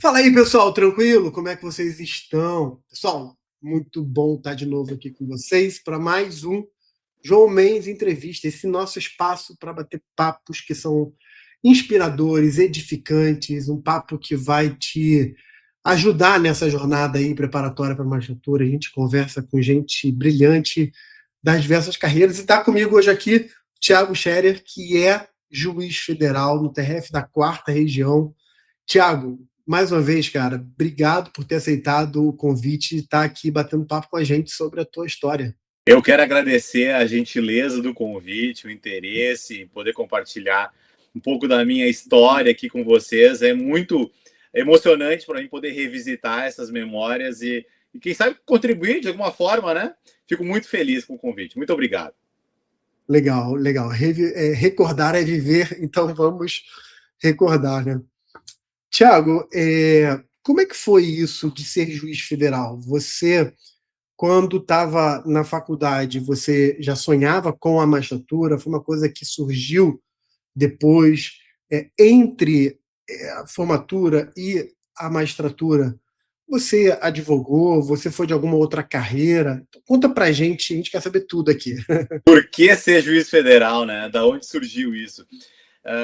Fala aí, pessoal, tranquilo? Como é que vocês estão? Pessoal, muito bom estar de novo aqui com vocês para mais um João Mendes Entrevista, esse nosso espaço para bater papos que são inspiradores, edificantes, um papo que vai te ajudar nessa jornada aí preparatória para a magistratura. A gente conversa com gente brilhante das diversas carreiras e está comigo hoje aqui o Tiago Scherer, que é juiz federal no TRF da Quarta Região. Tiago, mais uma vez, cara, obrigado por ter aceitado o convite e estar aqui batendo papo com a gente sobre a tua história. Eu quero agradecer a gentileza do convite, o interesse em poder compartilhar um pouco da minha história aqui com vocês. É muito emocionante para mim poder revisitar essas memórias e, quem sabe, contribuir de alguma forma, né? Fico muito feliz com o convite. Muito obrigado. Legal, legal. Recordar é viver, então vamos recordar, né? Tiago, como é que foi isso de ser juiz federal? Você, quando estava na faculdade, você já sonhava com a magistratura? Foi uma coisa que surgiu depois, entre a formatura e a magistratura? Você advogou? Você foi de alguma outra carreira? Conta pra gente, a gente quer saber tudo aqui. Por que ser juiz federal, né? Da onde surgiu isso?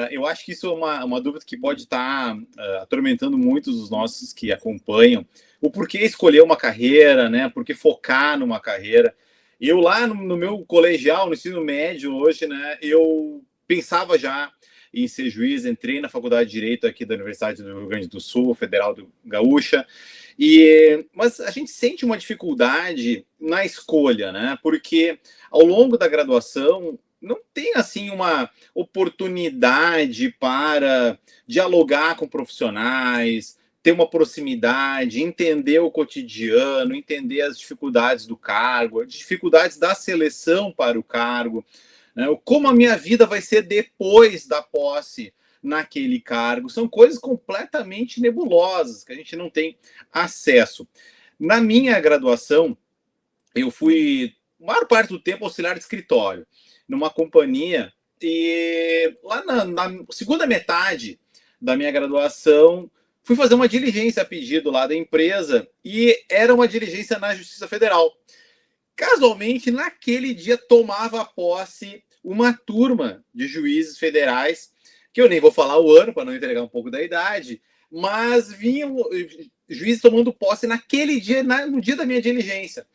Eu acho que isso é uma dúvida que pode estar atormentando muitos dos nossos que acompanham. O porquê escolher uma carreira, né? Por que focar numa carreira? Eu lá no meu colegial, no ensino médio hoje, né? Eu pensava já em ser juiz, entrei na faculdade de Direito aqui da Universidade do Rio Grande do Sul, Federal do Gaúcha, mas a gente sente uma dificuldade na escolha, né? Porque ao longo da graduação não tem assim uma oportunidade para dialogar com profissionais, ter uma proximidade, entender o cotidiano, entender as dificuldades do cargo, as dificuldades da seleção para o cargo, né? Como a minha vida vai ser depois da posse naquele cargo. São coisas completamente nebulosas que a gente não tem acesso. Na minha graduação, eu fui, a maior parte do tempo, auxiliar de escritório, numa companhia, e lá na segunda metade da minha graduação, fui fazer uma diligência a pedido lá da empresa, e era uma diligência na Justiça Federal. Casualmente, naquele dia, tomava posse uma turma de juízes federais, que eu nem vou falar o ano, para não entregar um pouco da idade, mas vinham juízes tomando posse naquele dia, no dia da minha diligência.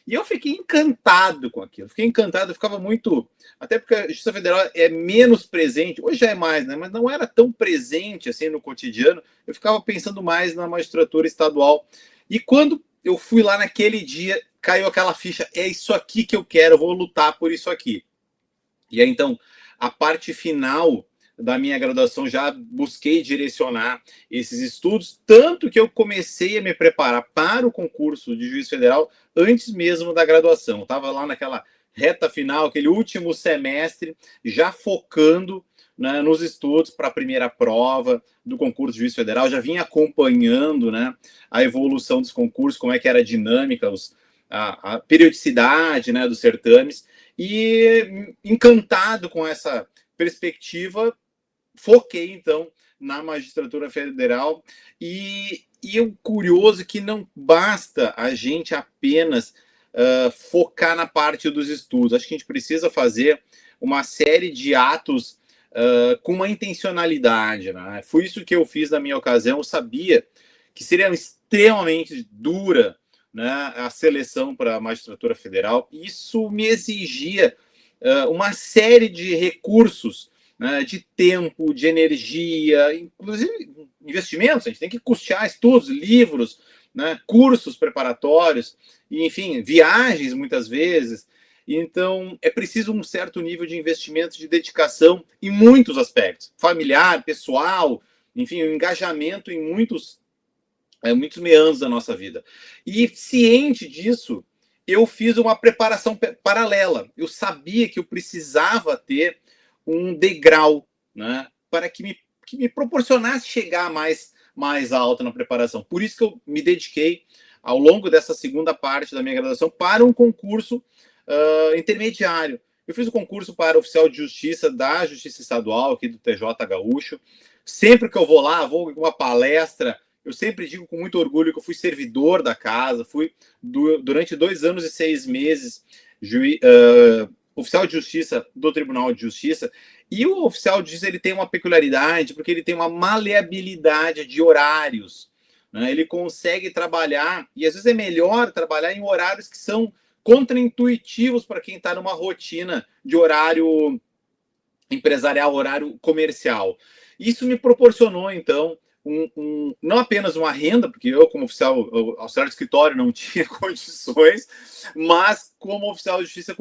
E eu fiquei encantado com aquilo, fiquei encantado, eu ficava muito. Até porque a Justiça Federal é menos presente, hoje já é mais, né? Mas não era tão presente assim no cotidiano, eu ficava pensando mais na magistratura estadual. E quando eu fui lá naquele dia, caiu aquela ficha: é isso aqui que eu quero, eu vou lutar por isso aqui. E aí, então, a parte final da minha graduação já busquei direcionar esses estudos, tanto que eu comecei a me preparar para o concurso de juiz federal antes mesmo da graduação. Estava lá naquela reta final, aquele último semestre, já focando, né, nos estudos para a primeira prova do concurso de juiz federal, já vinha acompanhando, né, a evolução dos concursos, como é que era a dinâmica, a periodicidade, né, dos certames, e encantado com essa perspectiva, foquei então na magistratura federal. E o curioso é que não basta a gente apenas focar na parte dos estudos. Acho que a gente precisa fazer uma série de atos com uma intencionalidade, né? Foi isso que eu fiz na minha ocasião. Eu sabia que seria extremamente dura, né, a seleção para a magistratura federal. Isso me exigia uma série de recursos, né, de tempo, de energia, inclusive investimentos. A gente tem que custear estudos, livros, né, cursos preparatórios, e, enfim, viagens muitas vezes. Então, é preciso um certo nível de investimento, de dedicação em muitos aspectos, familiar, pessoal, enfim, o engajamento em muitos meandros da nossa vida. E ciente disso, eu fiz uma preparação paralela. Eu sabia que eu precisava ter um degrau, né, para que me proporcionasse chegar mais alto na preparação. Por isso que eu me dediquei, ao longo dessa segunda parte da minha graduação, para um concurso intermediário. Eu fiz o concurso para oficial de justiça da Justiça Estadual, aqui do TJ Gaúcho. Sempre que eu vou lá, vou em uma palestra eu sempre digo com muito orgulho que eu fui servidor da casa, fui durante 2 anos e 6 meses oficial de justiça do Tribunal de Justiça. E o oficial de justiça ele tem uma peculiaridade, porque ele tem uma maleabilidade de horários, né? Ele consegue trabalhar, e às vezes é melhor trabalhar em horários que são contraintuitivos para quem está numa rotina de horário empresarial, horário comercial. Isso me proporcionou, então, não apenas uma renda, porque eu, como auxiliar de escritório, não tinha condições, mas como oficial de justiça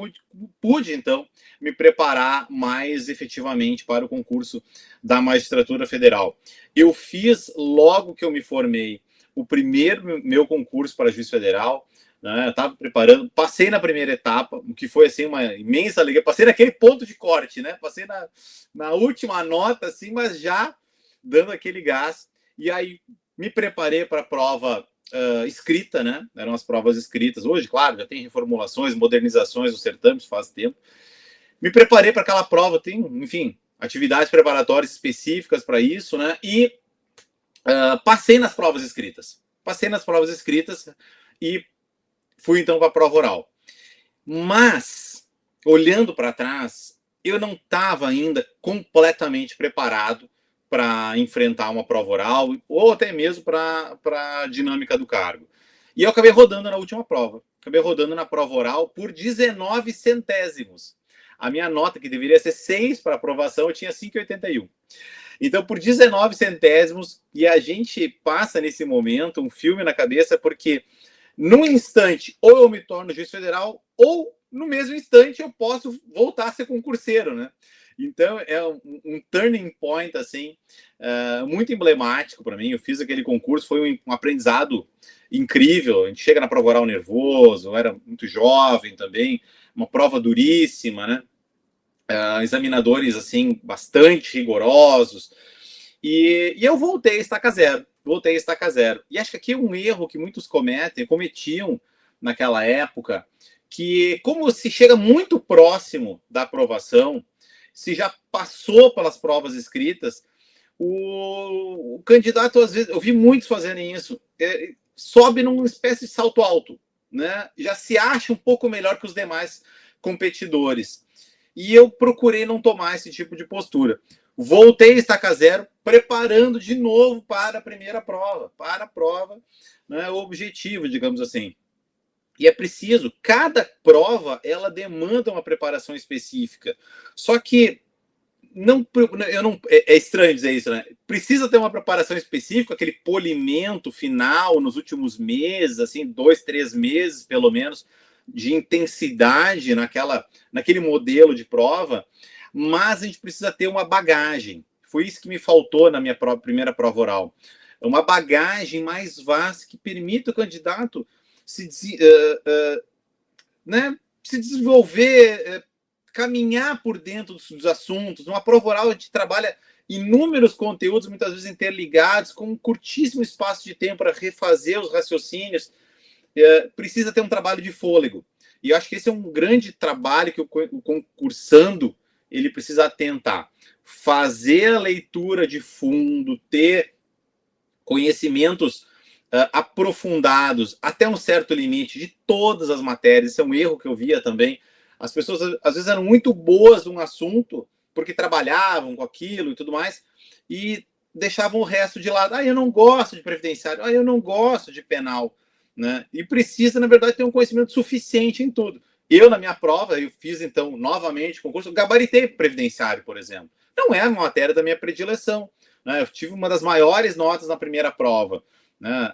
pude, então, me preparar mais efetivamente para o concurso da magistratura federal. Eu fiz, logo que eu me formei, o primeiro meu concurso para juiz federal, né? Eu estava preparando, passei na primeira etapa, o que foi assim uma imensa alegria, passei naquele ponto de corte, né? Passei na última nota, assim, mas já dando aquele gás. E aí me preparei para a prova escrita, né? Eram as provas escritas. Hoje, claro, já tem reformulações, modernizações do certame, faz tempo. Me preparei para aquela prova, tem, enfim, atividades preparatórias específicas para isso, né? E passei nas provas escritas. Passei nas provas escritas e fui então para a prova oral. Mas, olhando para trás, eu não estava ainda completamente preparado para enfrentar uma prova oral ou até mesmo para a dinâmica do cargo. E eu acabei rodando na última prova. Acabei rodando na prova oral por 19 centésimos. A minha nota, que deveria ser 6 para aprovação, eu tinha 5,81. Então, por 19 centésimos, e a gente passa nesse momento um filme na cabeça, porque num instante, ou eu me torno juiz federal, ou no mesmo instante eu posso voltar a ser concurseiro, né? Então é um turning point assim muito emblemático para mim. Eu fiz aquele concurso, foi um aprendizado incrível. A gente chega na prova oral nervoso, eu era muito jovem também, uma prova duríssima, né? Examinadores assim bastante rigorosos, e eu voltei a estaca zero. E acho que aqui é um erro que muitos cometiam naquela época, que como se chega muito próximo da aprovação, se já passou pelas provas escritas, o candidato, às vezes, eu vi muitos fazerem isso, sobe numa espécie de salto alto, né? Já se acha um pouco melhor que os demais competidores. E eu procurei não tomar esse tipo de postura. Voltei a estaca zero, preparando de novo para a primeira prova, para a prova, né, objetivo, digamos assim. E é preciso, cada prova, ela demanda uma preparação específica. Só que é estranho dizer isso, né? Precisa ter uma preparação específica, aquele polimento final nos últimos meses, assim, 2, 3 meses, pelo menos, de intensidade naquele modelo de prova, mas a gente precisa ter uma bagagem. Foi isso que me faltou na minha primeira prova oral. Uma bagagem mais vasta que permita o candidato se desenvolver, caminhar por dentro dos assuntos. Numa prova oral, a gente trabalha inúmeros conteúdos, muitas vezes interligados, com um curtíssimo espaço de tempo para refazer os raciocínios. Precisa ter um trabalho de fôlego. E eu acho que esse é um grande trabalho que o concursando ele precisa atentar. Fazer a leitura de fundo, ter conhecimentos aprofundados até um certo limite de todas as matérias. Esse é um erro que eu via também. As pessoas, às vezes, eram muito boas num assunto, porque trabalhavam com aquilo e tudo mais, e deixavam o resto de lado. Eu não gosto de previdenciário, eu não gosto de penal. Né? E precisa, na verdade, ter um conhecimento suficiente em tudo. Eu, na minha prova, eu fiz, então, novamente concurso, gabaritei previdenciário, por exemplo. Não é uma matéria da minha predileção. Né? Eu tive uma das maiores notas na primeira prova. Né?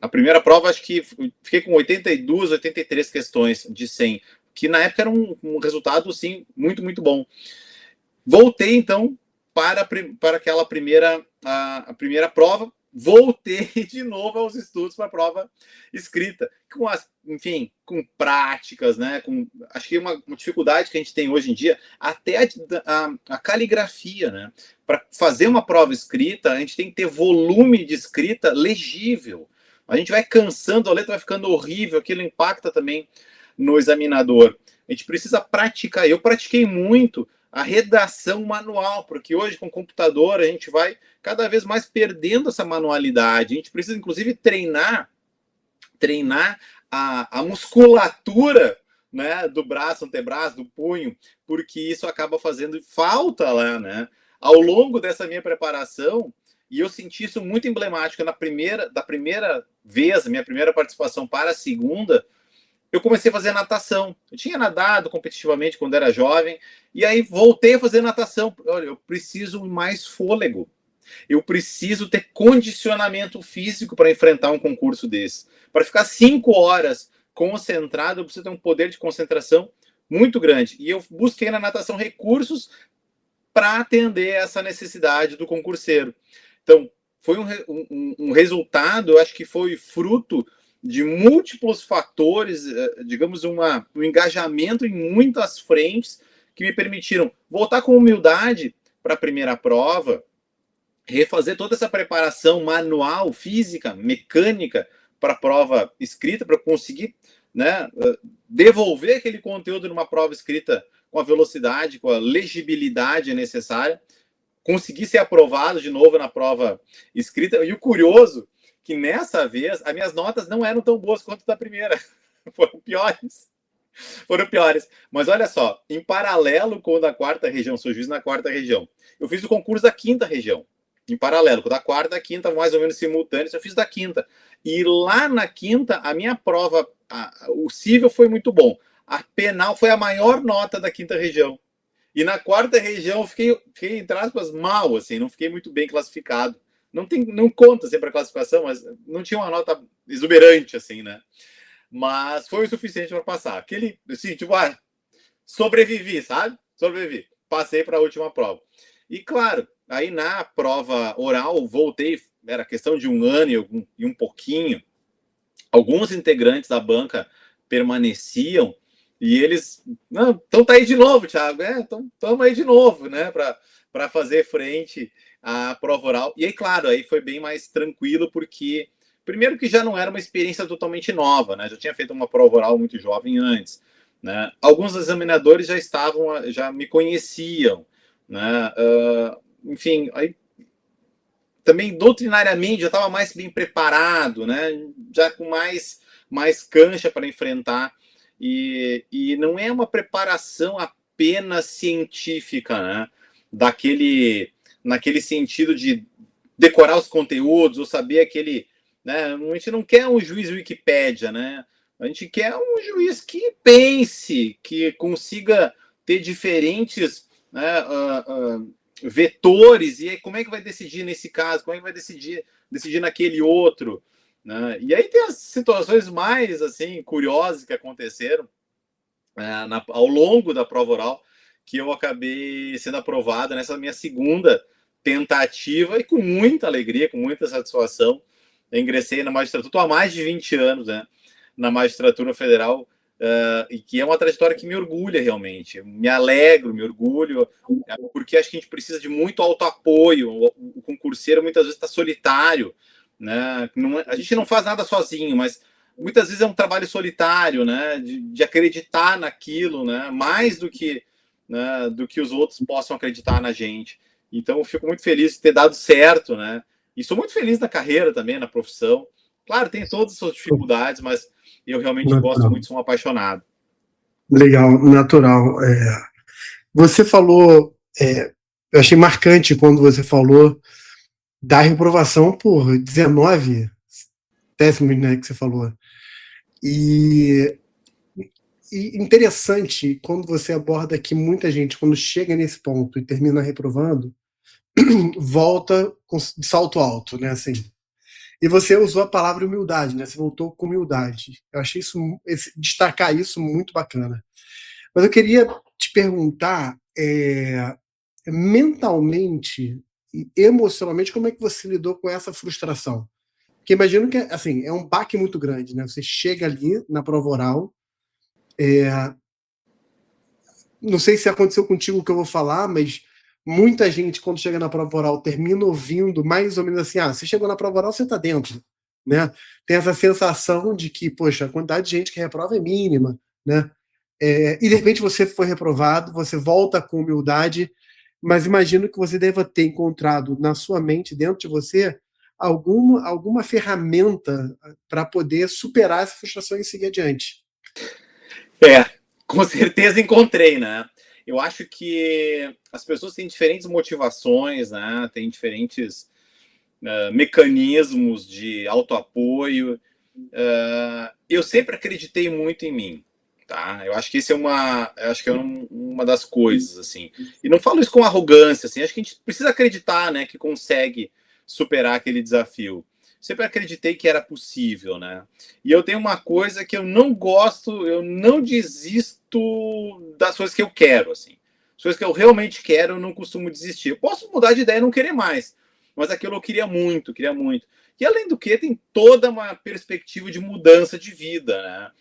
Na primeira prova, acho que fiquei com 82, 83 questões de 100, que na época era um resultado, sim, muito, muito bom. Voltei, então, para aquela a primeira prova, voltei de novo aos estudos para a prova escrita, com práticas, né? Acho que uma dificuldade que a gente tem hoje em dia, até a caligrafia, né? Para fazer uma prova escrita, a gente tem que ter volume de escrita legível. A gente vai cansando, a letra vai ficando horrível, aquilo impacta também no examinador. A gente precisa praticar. Eu pratiquei muito a redação manual, porque hoje com o computador a gente vai cada vez mais perdendo essa manualidade. A gente precisa, inclusive, treinar a musculatura, né, do braço, antebraço, do punho, porque isso acaba fazendo falta lá, né? Ao longo dessa minha preparação, e eu senti isso muito emblemático da primeira vez, minha primeira participação para a segunda, eu comecei a fazer natação. Eu tinha nadado competitivamente quando era jovem, e aí voltei a fazer natação. Olha, eu preciso mais fôlego. Eu preciso ter condicionamento físico para enfrentar um concurso desse. Para ficar 5 horas concentrado, eu preciso ter um poder de concentração muito grande. E eu busquei na natação recursos para atender essa necessidade do concurseiro. Então, foi um resultado, eu acho que foi fruto de múltiplos fatores, digamos, um engajamento em muitas frentes que me permitiram voltar com humildade para a primeira prova, refazer toda essa preparação manual, física, mecânica para a prova escrita, para conseguir, né, devolver aquele conteúdo numa prova escrita com a velocidade, com a legibilidade necessária, conseguir ser aprovado de novo na prova escrita. E o curioso que nessa vez as minhas notas não eram tão boas quanto da primeira. Foram piores. Foram piores. Mas olha só, em paralelo com o da quarta região, sou juiz na quarta região, eu fiz o concurso da quinta região. Em paralelo, com da quarta a quinta, mais ou menos simultâneos, eu fiz da quinta. E lá na quinta, a minha prova, o cível foi muito bom. A penal foi a maior nota da quinta região. E na quarta região eu fiquei, entre aspas, mal, assim, não fiquei muito bem classificado. Não conta sempre a classificação, mas não tinha uma nota exuberante, assim, né? Mas foi o suficiente para passar. Aquele, assim, tipo, sobrevivi, sabe? Sobrevivi. Passei para a última prova. E, claro, aí na prova oral, voltei, era questão de 1 ano e um pouquinho. Alguns integrantes da banca permaneciam e eles, não, então tá aí de novo, Thiago, então estamos aí de novo, né, para fazer frente à prova oral. E aí, claro, aí foi bem mais tranquilo, porque, primeiro que já não era uma experiência totalmente nova, né, já tinha feito uma prova oral muito jovem antes, né, alguns examinadores já me conheciam, né, enfim, aí também doutrinariamente já estava mais bem preparado, né, já com mais cancha para enfrentar. E não é uma preparação apenas científica, né? Naquele sentido de decorar os conteúdos ou saber aquele, né? A gente não quer um juiz Wikipédia, né? A gente quer um juiz que pense, que consiga ter diferentes, né, vetores, e aí como é que vai decidir nesse caso, como é que vai decidir naquele outro, né? E aí tem as situações mais assim curiosas que aconteceram ao longo da prova oral, que eu acabei sendo aprovado nessa minha segunda tentativa, e com muita alegria, com muita satisfação. Eu ingressei na magistratura, estou há mais de 20 anos, né, na magistratura federal, e que é uma trajetória que me orgulha realmente. Eu me alegro, me orgulho, porque acho que a gente precisa de muito autoapoio. O concurseiro muitas vezes está solitário, né? A gente não faz nada sozinho, mas muitas vezes é um trabalho solitário, né? De acreditar naquilo, né? Mais do que, né, do que os outros possam acreditar na gente. Então eu fico muito feliz de ter dado certo, né? E sou muito feliz na carreira também, na profissão. Claro, tem todas as suas dificuldades, mas eu realmente gosto muito, sou um apaixonado. Legal, natural. Você falou, eu achei marcante quando você falou da reprovação por 19 décimos, né, que você falou. E interessante quando você aborda que muita gente, quando chega nesse ponto e termina reprovando, volta de salto alto, né, assim. E você usou a palavra humildade, né? Você voltou com humildade. Eu achei destacar isso muito bacana. Mas eu queria te perguntar, mentalmente e emocionalmente, como é que você lidou com essa frustração? Porque imagino que, assim, é um baque muito grande, né? Você chega ali na prova oral, não sei se aconteceu contigo o que eu vou falar, mas muita gente, quando chega na prova oral, termina ouvindo mais ou menos assim, você chegou na prova oral, você está dentro, né? Tem essa sensação de que, poxa, a quantidade de gente que reprova é mínima, né? E de repente você foi reprovado, você volta com humildade, mas imagino que você deva ter encontrado na sua mente, dentro de você, alguma ferramenta para poder superar essa frustração e seguir adiante. Com certeza encontrei, né? Eu acho que as pessoas têm diferentes motivações, né? Têm diferentes mecanismos de autoapoio. Eu sempre acreditei muito em mim, tá? Eu acho que isso é uma das coisas, assim. E não falo isso com arrogância, assim. Acho que a gente precisa acreditar, né, que consegue superar aquele desafio. Sempre acreditei que era possível, né? E eu tenho uma coisa que eu não gosto, eu não desisto das coisas que eu quero, assim. As coisas que eu realmente quero, eu não costumo desistir. Eu posso mudar de ideia e não querer mais, mas aquilo eu queria muito, queria muito. E além do que, tem toda uma perspectiva de mudança de vida, né?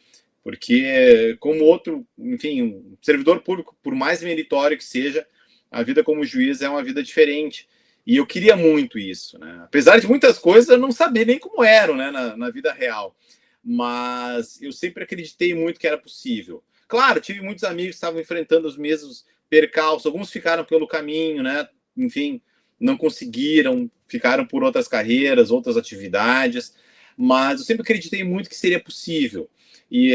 Porque, como outro, enfim, um servidor público, por mais meritório que seja, a vida como juiz é uma vida diferente. E eu queria muito isso, né? Apesar de muitas coisas eu não saber nem como eram, né, na vida real. Mas eu sempre acreditei muito que era possível. Claro, tive muitos amigos que estavam enfrentando os mesmos percalços, alguns ficaram pelo caminho, né? Enfim, não conseguiram, ficaram por outras carreiras, outras atividades, mas eu sempre acreditei muito que seria possível. E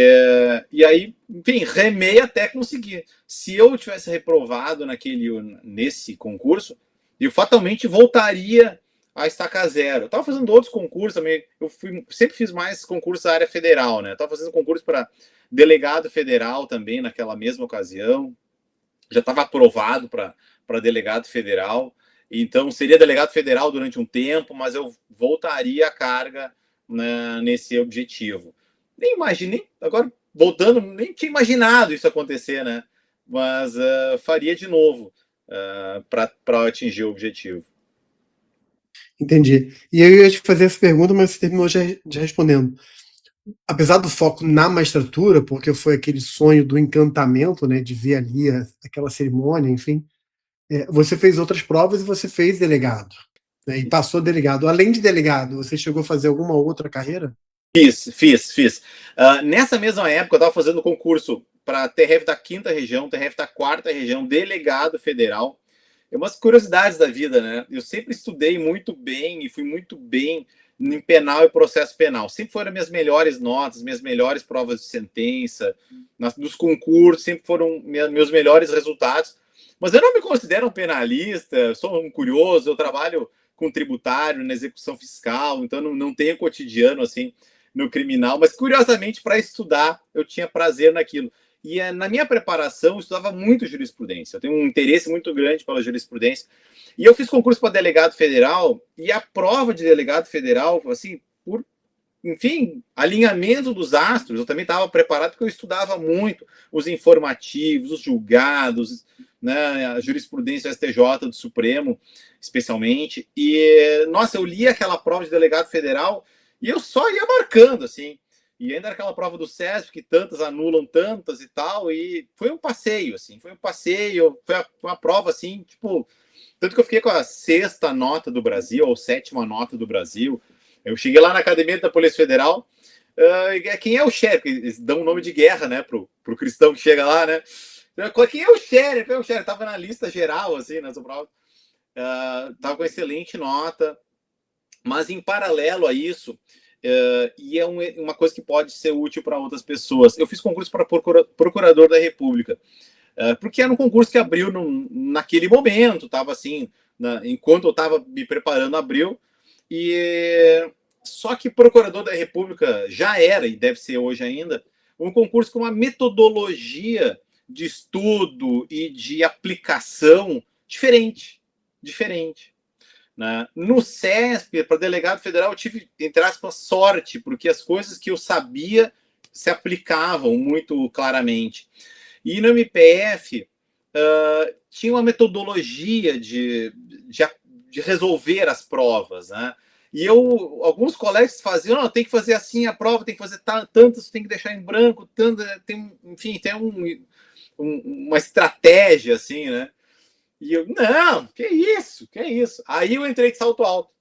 aí, enfim, remei até conseguir. Se eu tivesse reprovado nesse concurso, eu fatalmente voltaria a estacar zero. Eu estava fazendo outros concursos também. Sempre fiz mais concursos da área federal, né? Estava fazendo concurso para delegado federal também naquela mesma ocasião. Já estava aprovado para delegado federal. Então, seria delegado federal durante um tempo, mas eu voltaria a carga, né, nesse objetivo. Nem imaginei, agora voltando, nem tinha imaginado isso acontecer, né? Mas faria de novo para atingir o objetivo. Entendi. E eu ia te fazer essa pergunta, mas você terminou já respondendo. Apesar do foco na magistratura, porque foi aquele sonho do encantamento, né, de ver ali aquela cerimônia, enfim, você fez outras provas e você fez delegado, né, e passou delegado. Além de delegado, você chegou a fazer alguma outra carreira? Fiz. Nessa mesma época, eu estava fazendo concurso para TRF da 5ª região, TRF da 4ª região, delegado federal. É umas curiosidades da vida, né? Eu sempre estudei muito bem e fui muito bem em penal e processo penal. Sempre foram minhas melhores notas, minhas melhores provas de sentença, nos concursos, sempre foram meus melhores resultados. Mas eu não me considero um penalista, sou um curioso, eu trabalho com tributário, na execução fiscal, então não tenho cotidiano assim no criminal, mas curiosamente para estudar eu tinha prazer naquilo. E na minha preparação eu estudava muito jurisprudência. Eu tenho um interesse muito grande pela jurisprudência. E eu fiz concurso para delegado federal e a prova de delegado federal, assim, por, enfim, alinhamento dos astros, eu também estava preparado porque eu estudava muito os informativos, os julgados, né, a jurisprudência do STJ, do Supremo, especialmente. E, nossa, eu li aquela prova de delegado federal e eu só ia marcando, assim. E ainda era aquela prova do SESP, que tantas anulam tantas e tal, e foi um passeio, assim, foi uma prova, assim, tipo, tanto que eu fiquei com a 6ª nota do Brasil, ou 7ª nota do Brasil. Eu cheguei lá na Academia da Polícia Federal, quem é o xerife? Eles dão um nome de guerra, né, pro cristão que chega lá, né? Quem é o xerife? Quem é o xerife? Tava na lista geral, assim, nessa prova. Tava com excelente nota, mas em paralelo a isso, e é uma coisa que pode ser útil para outras pessoas. Eu fiz concurso para procurador da República, porque era um concurso que abriu naquele momento, estava assim, enquanto eu estava me preparando, abriu, e só que procurador da República já era, e deve ser hoje ainda, um concurso com uma metodologia de estudo e de aplicação diferente. Né? No CESP, para delegado federal, eu tive, entre aspas, sorte, porque as coisas que eu sabia se aplicavam muito claramente. E no MPF, tinha uma metodologia de resolver as provas, né? E alguns colegas faziam, tem que fazer assim a prova, tem que fazer tantas, tem que deixar em branco, enfim, tem uma estratégia, assim, né? E eu, não, que isso? Aí eu entrei de salto alto.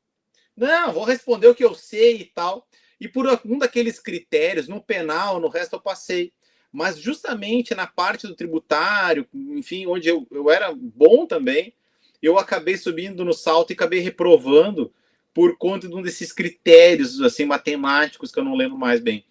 Não, vou responder o que eu sei e tal. E por um daqueles critérios, no penal, no resto eu passei. Mas justamente na parte do tributário, enfim, onde eu era bom também, eu acabei subindo no salto e acabei reprovando por conta de um desses critérios assim matemáticos que eu não lembro mais bem.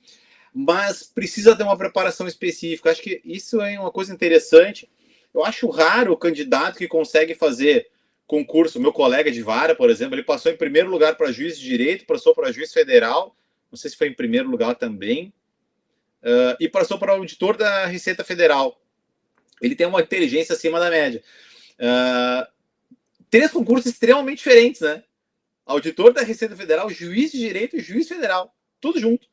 Mas precisa ter uma preparação específica. Acho que isso é uma coisa interessante. Eu acho raro o candidato que consegue fazer concurso. Meu colega de vara, por exemplo, ele passou em primeiro lugar para juiz de direito, passou para juiz federal, não sei se foi em primeiro lugar também, e passou para auditor da Receita Federal. Ele tem uma inteligência acima da média. Três concursos extremamente diferentes, né? Auditor da Receita Federal, juiz de direito e juiz federal, tudo junto,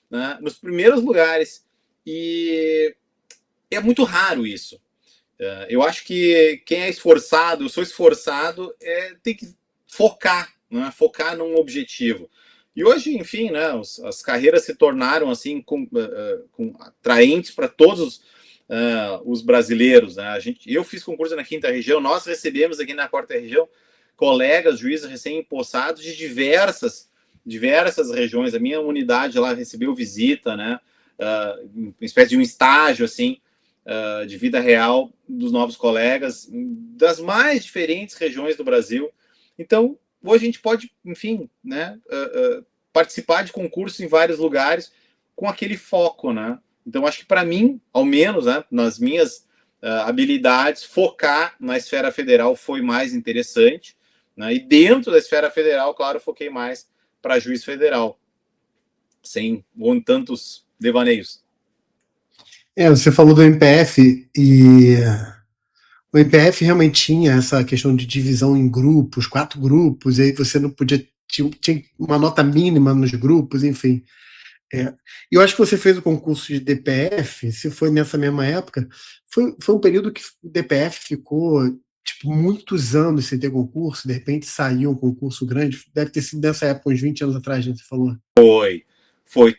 né? Nos primeiros lugares. E é muito raro isso. Eu acho que quem é esforçado, eu sou esforçado, tem que focar, né? Focar num objetivo. E hoje, enfim, né, as carreiras se tornaram assim atraentes para todos os brasileiros. Né? Eu fiz concurso na quinta região, nós recebemos aqui na quarta região colegas, juízes recém-impossados de diversas regiões. A minha unidade lá recebeu visita, né? Uma espécie de um estágio assim de vida real dos novos colegas das mais diferentes regiões do Brasil. Então, hoje a gente pode, enfim, né, participar de concursos em vários lugares com aquele foco, né? Então, acho que para mim, ao menos, né, nas minhas habilidades, focar na esfera federal foi mais interessante, né? E dentro da esfera federal, claro, foquei mais para juiz federal, sem tantos devaneios. Você falou do MPF e o MPF realmente tinha essa questão de divisão em grupos, 4 grupos, e aí você não podia. Tinha uma nota mínima nos grupos, enfim. E eu acho que você fez o concurso de DPF, se foi nessa mesma época, foi um período que o DPF ficou tipo, muitos anos sem ter concurso, de repente saiu um concurso grande, deve ter sido nessa época, uns 20 anos atrás, a gente falou.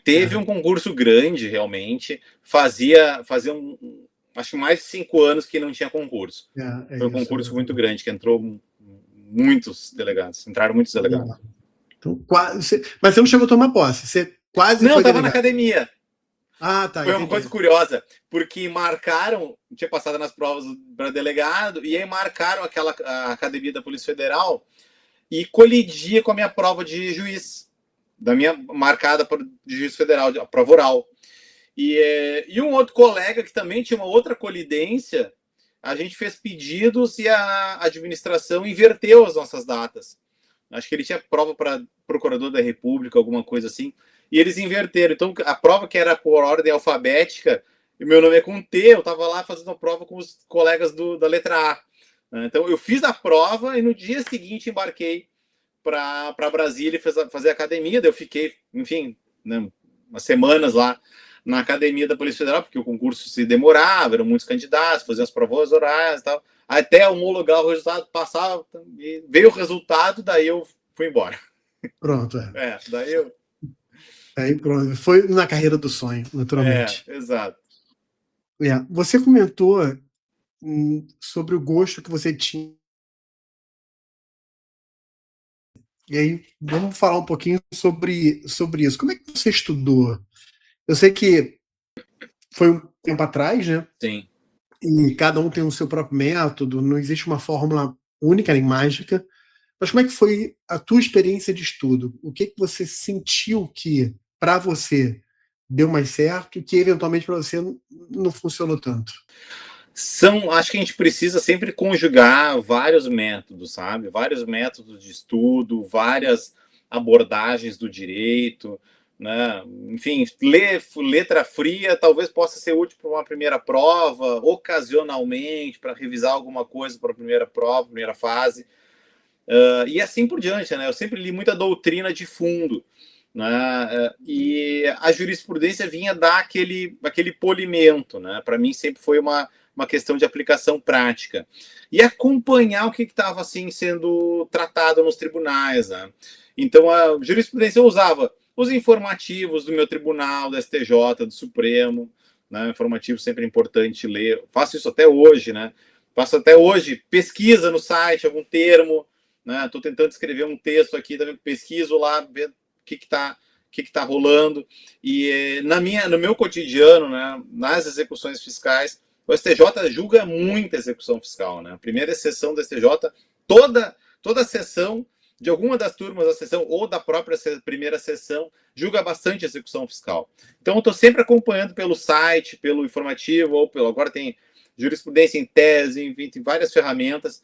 Teve um concurso grande, realmente, fazia acho que mais de 5 anos que não tinha concurso. Foi um concurso muito grande, que entrou muitos delegados, entraram muitos delegados. Então, mas você não chegou a tomar posse, você quase não, foi estava delegado. Na academia. Tá. Foi uma coisa curiosa, porque marcaram, tinha passado nas provas para delegado, e aí marcaram a academia da Polícia Federal e colidia com a minha prova de juiz, da minha marcada de juiz federal, a prova oral. E um outro colega que também tinha uma outra colidência, a gente fez pedidos e a administração inverteu as nossas datas. Acho que ele tinha prova para procurador da República, alguma coisa assim, e eles inverteram. Então, a prova que era por ordem alfabética, e meu nome é com T, eu estava lá fazendo a prova com os colegas da letra A. Então, eu fiz a prova e no dia seguinte embarquei para Brasília fazer academia. Daí eu fiquei, enfim, né, umas semanas lá na academia da Polícia Federal, porque o concurso se demorava, eram muitos candidatos, faziam as provas orais e tal. Até homologar o resultado, passava, e veio o resultado, daí eu fui embora. Pronto, daí eu... Aí pronto, foi na carreira do sonho, naturalmente. Exato. Você comentou sobre o gosto que você tinha. E aí, vamos falar um pouquinho sobre isso. Como é que você estudou? Eu sei que foi um tempo atrás, né? Sim. E cada um tem o seu próprio método, não existe uma fórmula única nem mágica. Mas como é que foi a tua experiência de estudo? O que você sentiu que, para você, deu mais certo e que, eventualmente, para você não funcionou tanto? Acho que a gente precisa sempre conjugar vários métodos, sabe? Vários métodos de estudo, várias abordagens do direito, né? Enfim, letra fria talvez possa ser útil para uma primeira prova, ocasionalmente, para revisar alguma coisa para a primeira prova, primeira fase. E assim por diante, né? Eu sempre li muita doutrina de fundo, né? E a jurisprudência vinha dar aquele polimento, né? Para mim sempre foi uma questão de aplicação prática e acompanhar o que estava assim sendo tratado nos tribunais, né? Então a jurisprudência eu usava os informativos do meu tribunal, do STJ, do Supremo, né? Informativo sempre é importante ler. Faço isso até hoje, né? Faço até hoje pesquisa no site algum termo, né? Estou tentando escrever um texto aqui, também pesquiso lá, ver o que está rolando. E no meu cotidiano, né, nas execuções fiscais, o STJ julga muita execução fiscal, né? A primeira exceção do STJ, toda sessão de alguma das turmas da sessão ou da própria primeira sessão julga bastante a execução fiscal. Então, eu estou sempre acompanhando pelo site, pelo informativo, ou pelo... Agora tem jurisprudência em tese, enfim, tem várias ferramentas.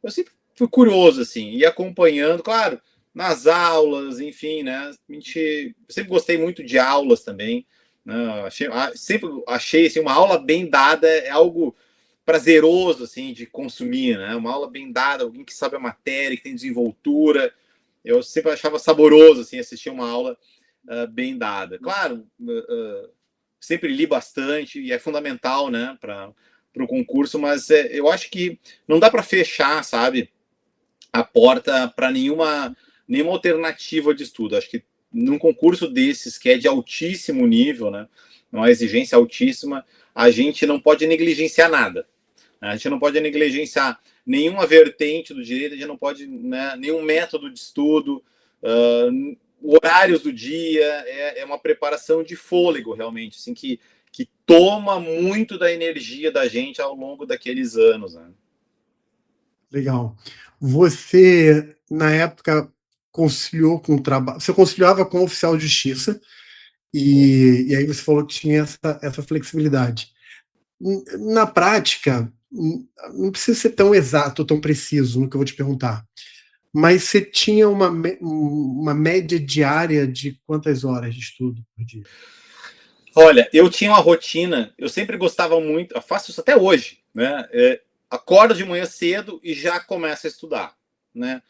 Eu sempre fui curioso, assim, e acompanhando, claro, nas aulas, enfim, né? Eu sempre gostei muito de aulas também. Né? Sempre achei assim, uma aula bem dada é algo prazeroso assim de consumir, né? Uma aula bem dada, alguém que sabe a matéria, que tem desenvoltura. Eu sempre achava saboroso assim assistir uma aula bem dada. Claro, sempre li bastante e é fundamental, né, para o concurso, mas eu acho que não dá para fechar, sabe, a porta para nenhuma alternativa de estudo. Acho que num concurso desses que é de altíssimo nível, né, uma exigência altíssima, a gente não pode negligenciar nada. A gente não pode negligenciar nenhuma vertente do direito, a gente não pode, né, nenhum método de estudo, horários do dia, é uma preparação de fôlego, realmente, assim, que toma muito da energia da gente ao longo daqueles anos. Né? Legal. Você, na época, conciliou com o trabalho. Você conciliava com o oficial de justiça, e aí você falou que tinha essa flexibilidade. Na prática, não precisa ser tão exato, tão preciso no que eu vou te perguntar, mas você tinha uma média diária de quantas horas de estudo por dia? Olha, eu tinha uma rotina, eu sempre gostava muito, eu faço isso até hoje, né? Acordo de manhã cedo e já começo a estudar, né?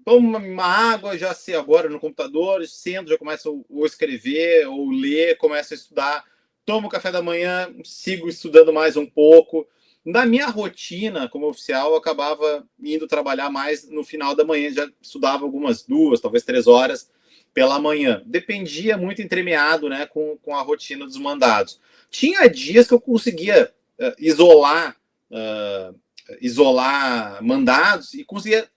Tomo uma água, já sei agora no computador, sento, já começo a escrever ou ler, começo a estudar, tomo café da manhã, sigo estudando mais um pouco. Na minha rotina como oficial, eu acabava indo trabalhar mais no final da manhã, já estudava algumas 2, talvez 3 horas pela manhã. Dependia muito entremeado, né, com a rotina dos mandados. Tinha dias que eu conseguia isolar mandados e conseguia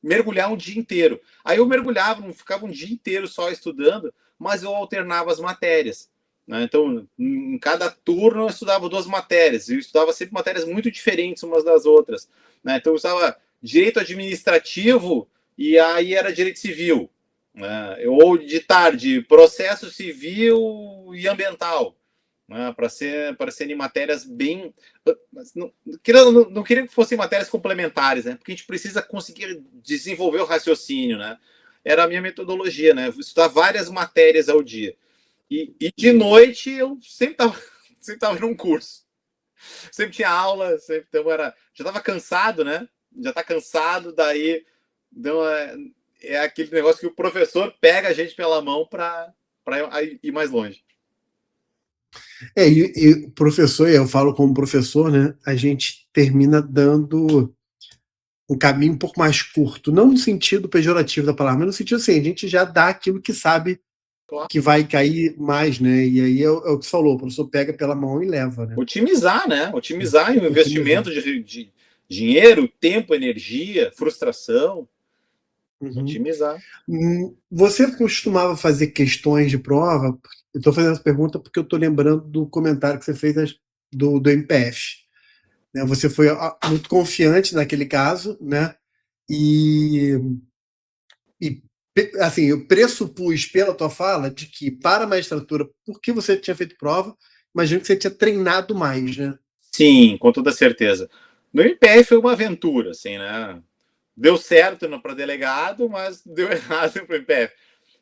mergulhar um dia inteiro. Aí eu mergulhava, não ficava um dia inteiro só estudando, mas eu alternava as matérias. Né? Então, em cada turno eu estudava 2 matérias. Eu estudava sempre matérias muito diferentes umas das outras. Né? Então, eu estudava direito administrativo e aí era direito civil. Né? Ou de tarde, processo civil e ambiental. Né? Para serem matérias bem... Não queria que fossem matérias complementares, né? Porque a gente precisa conseguir desenvolver o raciocínio, né? Era a minha metodologia, né? Estudar várias matérias ao dia. E de noite eu sempre estava num curso. Sempre tinha aula, então já estava cansado, né? Já está cansado, daí então, é aquele negócio que o professor pega a gente pela mão para ir mais longe. E professor, eu falo como professor, né? A gente termina dando um caminho um pouco mais curto, não no sentido pejorativo da palavra, mas no sentido assim, a gente já dá aquilo que sabe que vai cair mais, né? E aí é o que você falou, o professor pega pela mão e leva, né? Otimizar, né? Otimizar o investimento de dinheiro, tempo, energia, frustração. Uhum. Otimizar. Você costumava fazer questões de prova? Eu estou fazendo essa pergunta porque eu estou lembrando do comentário que você fez do MPF. Né? Você foi muito confiante naquele caso, né? E assim, eu pressupus pela tua fala de que para a magistratura, porque você tinha feito prova, imagino que você tinha treinado mais, né? Sim, com toda certeza. No MPF foi uma aventura, assim, né? Deu certo para delegado, mas deu errado para o MPF.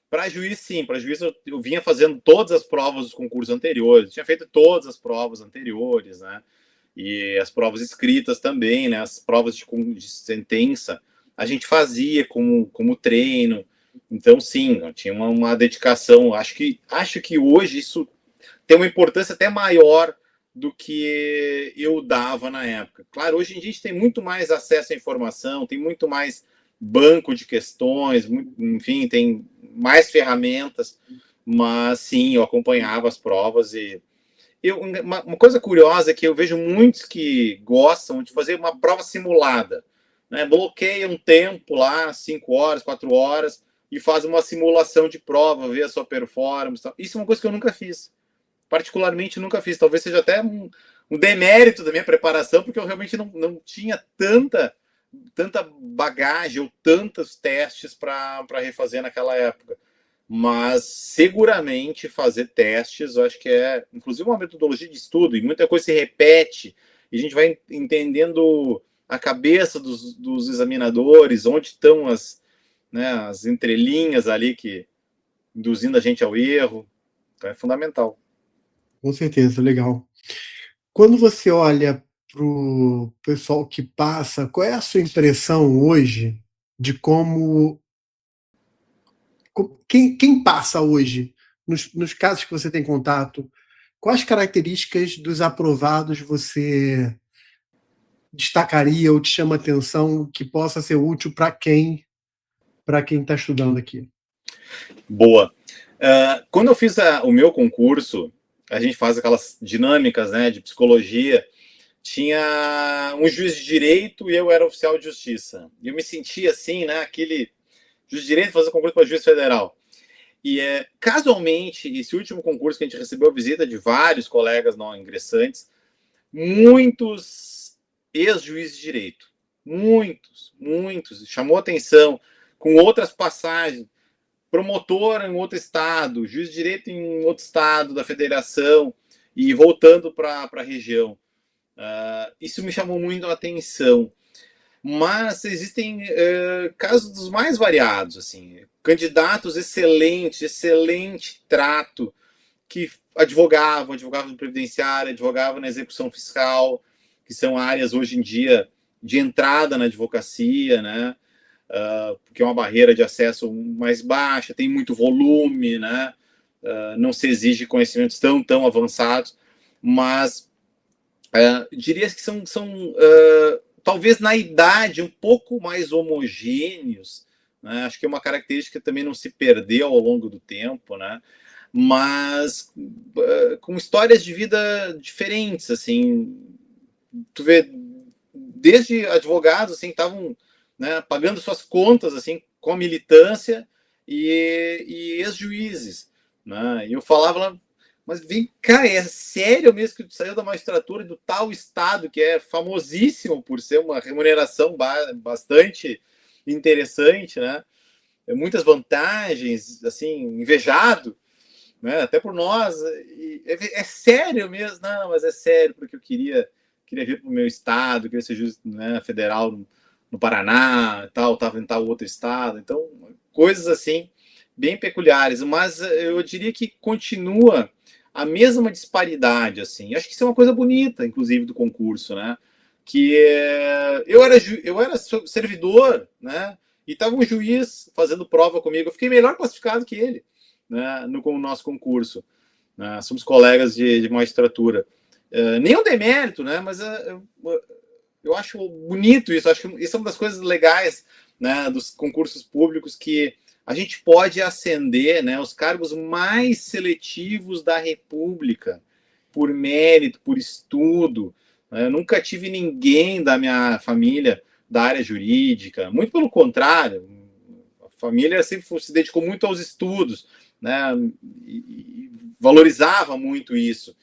Para juiz, sim. Para juiz, eu vinha fazendo todas as provas dos concursos anteriores. Tinha feito todas as provas anteriores, né? E as provas escritas também, né? As provas de sentença, a gente fazia como treino. Então, sim, tinha uma dedicação. Acho que hoje isso tem uma importância até maior do que eu dava na época. Claro, hoje a gente tem muito mais acesso à informação, tem muito mais banco de questões, enfim, tem mais ferramentas, mas sim, eu acompanhava as provas e uma coisa curiosa é que eu vejo muitos que gostam de fazer uma prova simulada, né? Bloqueia um tempo lá, 5 horas, 4 horas, e faz uma simulação de prova, vê a sua performance. Isso é uma coisa que eu nunca fiz. Particularmente nunca fiz. Talvez seja até um demérito da minha preparação, porque eu realmente não tinha tanta tanta bagagem ou tantos testes para refazer naquela época. Mas seguramente fazer testes, eu acho que é, inclusive, uma metodologia de estudo, e muita coisa se repete, e a gente vai entendendo a cabeça dos examinadores, onde estão né, as entrelinhas ali que induzindo a gente ao erro. Então é fundamental. Com certeza, legal. Quando você olha para o pessoal que passa, qual é a sua impressão hoje de como quem passa hoje, nos casos que você tem contato, quais características dos aprovados você destacaria ou te chama atenção que possa ser útil para quem está estudando aqui? Boa. Quando eu fiz o meu concurso, a gente faz aquelas dinâmicas, né, de psicologia. Tinha um juiz de direito e eu era oficial de justiça. E eu me sentia assim, né, aquele juiz de direito fazendo concurso para juiz federal. E casualmente, esse último concurso que a gente recebeu a visita de vários colegas não ingressantes, muitos ex-juízes de direito. Muitos. Chamou atenção com outras passagens. Promotor em outro estado, juiz de direito em outro estado da federação e voltando para a região. Isso me chamou muito a atenção. Mas existem casos dos mais variados, assim, candidatos excelentes, excelente trato, que advogavam no previdenciário, advogavam na execução fiscal, que são áreas hoje em dia de entrada na advocacia, né? Porque é uma barreira de acesso mais baixa, tem muito volume, né? Não se exige conhecimentos tão avançados, mas diria que são talvez na idade um pouco mais homogêneos, né? Acho que é uma característica que também não se perdeu ao longo do tempo, né? Mas com histórias de vida diferentes, assim, tu vê, desde advogados, assim, estavam, né, pagando suas contas, assim, com a militância e ex-juízes, né? E eu falava lá, mas vem cá, é sério mesmo que tu saiu da magistratura do tal estado que é famosíssimo por ser uma remuneração bastante interessante, né? Muitas vantagens, assim, invejado, né? Até por nós. É sério mesmo? Não, mas é sério, porque eu queria vir para o meu estado, queria ser juiz, né, federal no Paraná, tal, estava em tal outro estado. Então, coisas assim, bem peculiares. Mas eu diria que continua a mesma disparidade, assim. Acho que isso é uma coisa bonita, inclusive, do concurso, né? Que eu era servidor, né? E estava um juiz fazendo prova comigo. Eu fiquei melhor classificado que ele, né, no nosso concurso. Né? Somos colegas de magistratura. Nenhum demérito, né? Mas eu acho bonito isso. Acho que isso é uma das coisas legais, né, dos concursos públicos, que a gente pode ascender, né, os cargos mais seletivos da República por mérito, por estudo. Eu nunca tive ninguém da minha família da área jurídica, muito pelo contrário, a família sempre se dedicou muito aos estudos, né, e valorizava muito isso.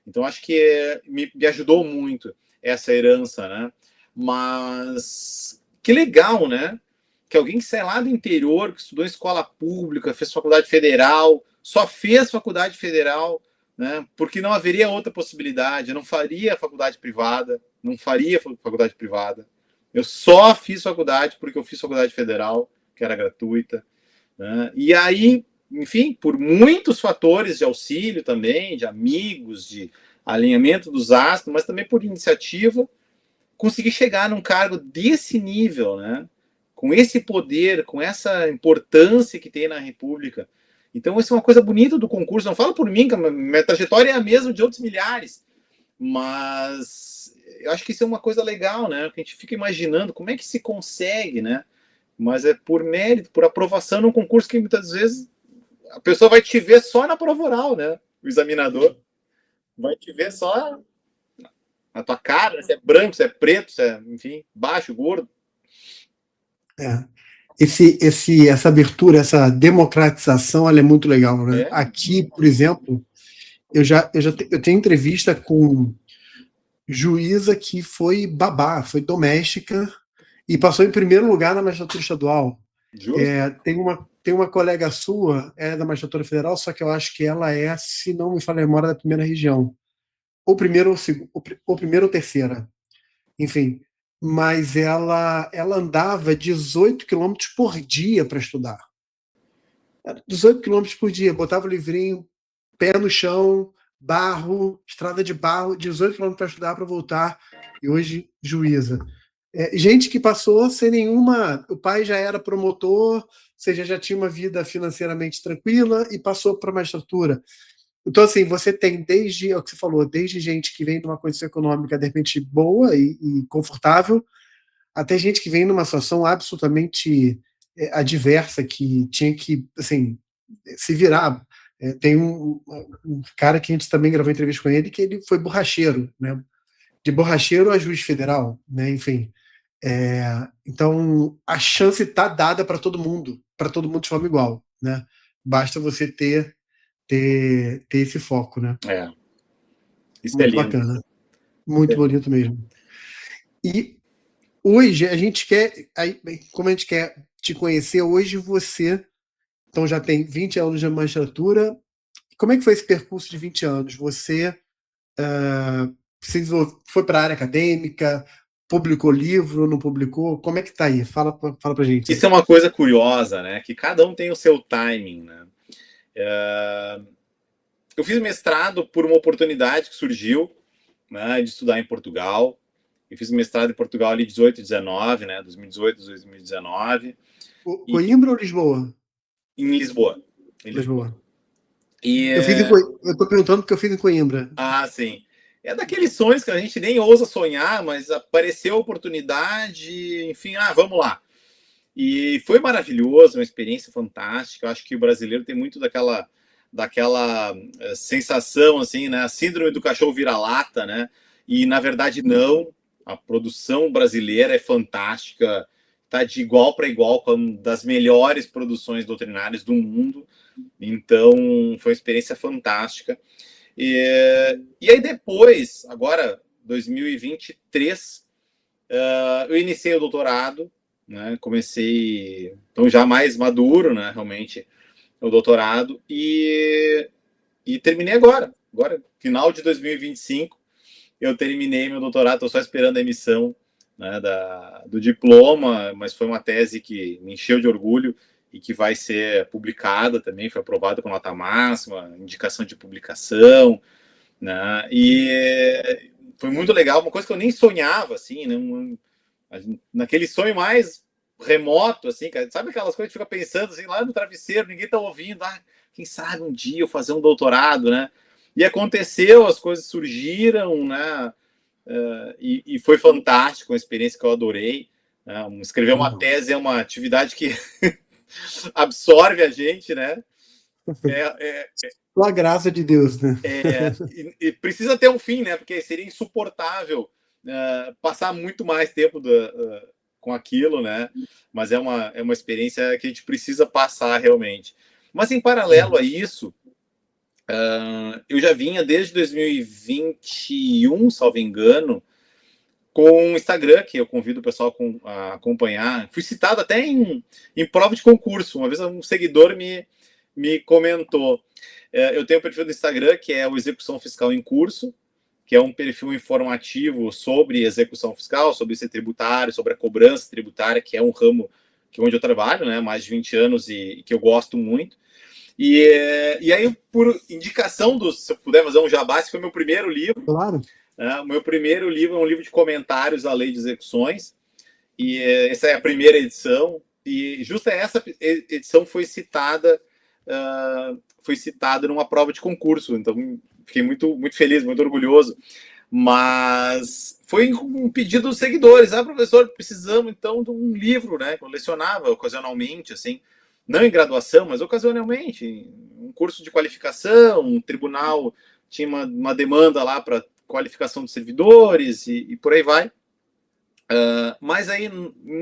Então, acho que me ajudou muito essa herança, né? Mas que legal, né? Que alguém que sai lá do interior, que estudou em escola pública, fez faculdade federal, só fez faculdade federal, né? Porque não haveria outra possibilidade. Eu não faria faculdade privada, não faria faculdade privada. Eu só fiz faculdade porque eu fiz faculdade federal, que era gratuita, né? E aí, enfim, por muitos fatores de auxílio também, de amigos, de alinhamento dos astros, mas também por iniciativa, consegui chegar num cargo desse nível, né? Com esse poder, com essa importância que tem na República. Então, isso é uma coisa bonita do concurso. Não falo por mim, que a minha trajetória é a mesma de outros milhares, mas eu acho que isso é uma coisa legal, né? Que a gente fica imaginando como é que se consegue, né? Mas é por mérito, por aprovação num concurso que muitas vezes a pessoa vai te ver só na prova oral, né? O examinador vai te ver só na tua cara, se é branco, se é preto, se é, enfim, baixo, gordo. Essa abertura, essa democratização, ela é muito legal, né? Aqui, por exemplo, eu tenho entrevista com juíza que foi babá, foi doméstica, e passou em primeiro lugar na magistratura estadual. Justo. Tem uma colega sua, é da magistratura federal, só que eu acho que ela é, se não me falha a memória, da primeira região. Ou primeira ou primeira ou terceira. Enfim. Mas ela andava 18 quilômetros por dia para estudar. 18 quilômetros por dia, botava o livrinho, pé no chão, barro, estrada de barro, 18 quilômetros para estudar, para voltar, e hoje juíza. Gente que passou sem nenhuma. O pai já era promotor, ou seja, já tinha uma vida financeiramente tranquila e passou para a magistratura. Então, assim, você tem desde, é o que você falou, desde gente que vem de uma condição econômica, de repente, boa e confortável, até gente que vem numa situação absolutamente adversa, que tinha que, assim, se virar. Tem um cara que a gente também gravou entrevista com ele, que ele foi borracheiro, né? De borracheiro a juiz federal, né? Enfim. Então, a chance está dada para todo mundo de forma igual, né? Basta você ter esse foco, né? Isso é Muito lindo. bacana. Muito bonito mesmo. E hoje a gente quer, como a gente quer te conhecer, hoje você então já tem 20 anos de magistratura. Como é que foi esse percurso de 20 anos? Você foi para a área acadêmica, publicou livro, não publicou? Como é que tá aí? Fala pra gente. Isso é uma coisa curiosa, né? Que cada um tem o seu timing, né? Eu fiz mestrado por uma oportunidade que surgiu, né, de estudar em Portugal. Eu fiz mestrado em Portugal ali 18 e 19, né? 2018, 2019. Coimbra ou Lisboa? Em Lisboa. Lisboa. E, eu tô perguntando porque eu fiz em Coimbra. Ah, sim. É daqueles sonhos que a gente nem ousa sonhar, mas apareceu a oportunidade, enfim, vamos lá. E foi maravilhoso, uma experiência fantástica. Eu acho que o brasileiro tem muito daquela sensação, assim, né? A síndrome do cachorro vira-lata, né? E, na verdade, não. A produção brasileira é fantástica, tá de igual para igual com uma das melhores produções doutrinárias do mundo. Então, foi uma experiência fantástica. E aí depois, agora, 2023, eu iniciei o doutorado, né? Comecei, então já mais maduro, né? Realmente, o doutorado, e terminei agora, final de 2025, eu terminei meu doutorado, estou só esperando a emissão, né, do diploma, mas foi uma tese que me encheu de orgulho e que vai ser publicada também, foi aprovada com nota máxima, indicação de publicação, né? E foi muito legal, uma coisa que eu nem sonhava, assim, né? Naquele sonho mais remoto, assim, sabe aquelas coisas que fica pensando assim, lá no travesseiro, ninguém tá ouvindo, quem sabe um dia eu fazer um doutorado, né? E aconteceu, as coisas surgiram, né? E foi fantástico, uma experiência que eu adorei. Né? Escrever uma tese é uma atividade que absorve a gente, né? Com a graça de Deus, né? E precisa ter um fim, né? Porque seria insuportável passar muito mais tempo com aquilo, né? Mas é uma experiência que a gente precisa passar realmente. Mas em paralelo a isso, eu já vinha desde 2021, salvo engano, com o Instagram, que eu convido o pessoal a acompanhar. Fui citado até em prova de concurso. Uma vez um seguidor me comentou. Eu tenho um perfil do Instagram, que é o Execução Fiscal em Curso, que é um perfil informativo sobre execução fiscal, sobre ser tributário, sobre a cobrança tributária, que é um ramo onde eu trabalho, né, mais de 20 anos e que eu gosto muito. E aí, por indicação se eu puder fazer um jabá, esse foi meu primeiro livro. Claro. O meu primeiro livro é um livro de comentários à lei de execuções, e essa é a primeira edição, e justa essa edição foi citada numa prova de concurso, então fiquei muito, muito feliz, muito orgulhoso, mas foi um pedido dos seguidores, professor, precisamos então de um livro, né, que eu lecionava ocasionalmente, assim, não em graduação, mas ocasionalmente, um curso de qualificação, um tribunal tinha uma demanda lá para qualificação de servidores e por aí vai. Mas aí,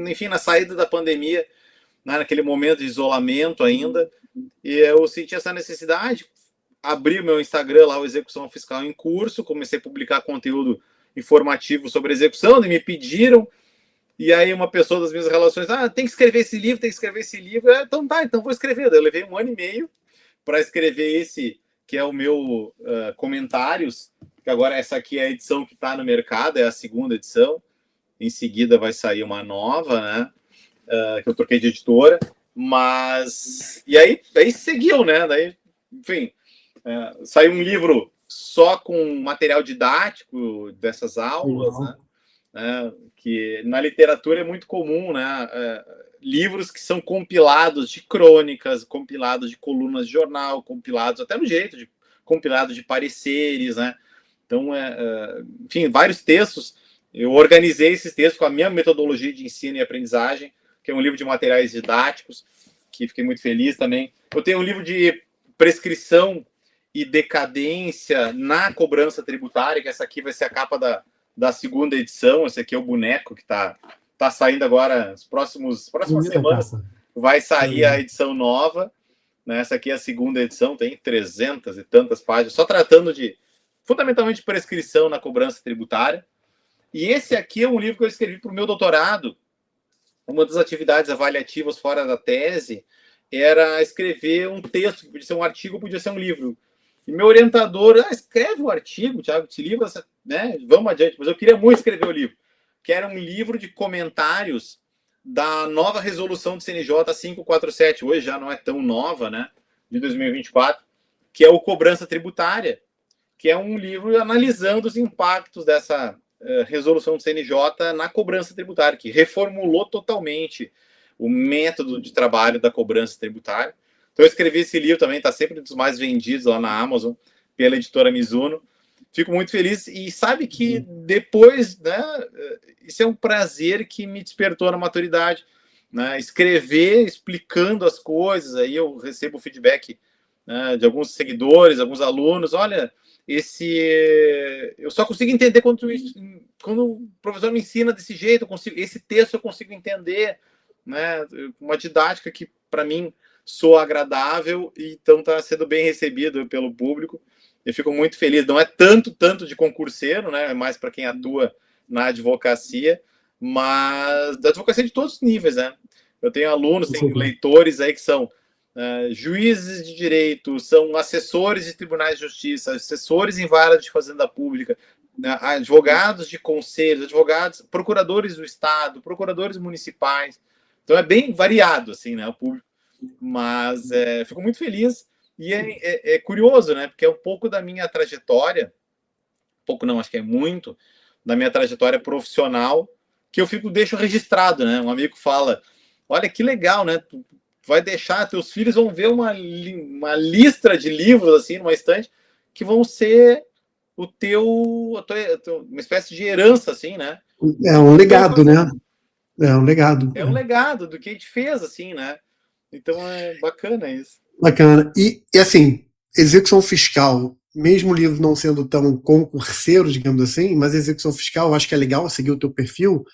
enfim, na saída da pandemia, né, naquele momento de isolamento ainda, e eu senti essa necessidade, abri o meu Instagram lá, o Execução Fiscal em Curso, comecei a publicar conteúdo informativo sobre execução, e me pediram, E aí uma pessoa das minhas relações, tem que escrever esse livro, tem que escrever esse livro. Então tá, então vou escrever. Daí eu levei 1 ano e meio para escrever esse, que é o meu Comentários, que agora essa aqui é a edição que está no mercado, é a segunda edição. Em seguida vai sair uma nova, né? Que eu troquei de editora. Mas... E aí seguiu, né? Daí, enfim, saiu um livro só com material didático dessas aulas, né? Que na literatura é muito comum, né? Livros que são compilados de crônicas, compilados de colunas de jornal, compilados até no jeito de compilados de pareceres, né? Então, enfim, vários textos. Eu organizei esses textos com a minha metodologia de ensino e aprendizagem, que é um livro de materiais didáticos, que fiquei muito feliz também. Eu tenho um livro de prescrição e decadência na cobrança tributária, que essa aqui vai ser a capa da segunda edição. Esse aqui é o boneco que está saindo agora, as próximas semanas vai sair a edição nova, né? Essa aqui é a segunda edição, tem 300 e tantas páginas, só tratando fundamentalmente de prescrição na cobrança tributária. E esse aqui é um livro que eu escrevi para o meu doutorado. Uma das atividades avaliativas fora da tese era escrever um texto, que podia ser um artigo, podia ser um livro. E meu orientador, escreve o artigo, Thiago, te livra, né? Vamos adiante. Mas eu queria muito escrever o livro, que era um livro de comentários da nova resolução do CNJ 547, hoje já não é tão nova, né? De 2024, que é o Cobrança Tributária, que é um livro analisando os impactos dessa resolução do CNJ na cobrança tributária, que reformulou totalmente o método de trabalho da cobrança tributária. Então eu escrevi esse livro também, está sempre um dos mais vendidos lá na Amazon, pela editora Mizuno. Fico muito feliz e sabe que depois, né, isso é um prazer que me despertou na maturidade, né, escrever explicando as coisas. Aí eu recebo feedback, né, de alguns seguidores, alguns alunos. Olha, eu só consigo entender quando o professor me ensina desse jeito. Esse texto eu consigo entender, né, uma didática que para mim soa agradável, e então está sendo bem recebido pelo público. Eu fico muito feliz. Não é tanto de concurseiro, né? É mais para quem atua na advocacia, mas da advocacia de todos os níveis, né? Eu tenho alunos, tenho leitores aí que são juízes de direito, são assessores de tribunais de justiça, assessores em varas de fazenda pública, advogados de conselhos, advogados, procuradores do estado, procuradores municipais. Então é bem variado, assim, né? O público. Mas fico muito feliz. E é curioso, né? Porque é um pouco da minha trajetória, pouco não, acho que é muito, da minha trajetória profissional, que eu deixo registrado, né? Um amigo fala, olha que legal, né? Tu vai deixar, teus filhos vão ver uma lista de livros, assim, numa estante, que vão ser uma espécie de herança, assim, né? É um legado, né? É um legado. É um legado do que a gente fez, assim, né? Então é bacana isso. Bacana. E assim, execução fiscal, mesmo o livro não sendo tão concurseiro, digamos assim, mas execução fiscal, eu acho que é legal seguir o teu perfil,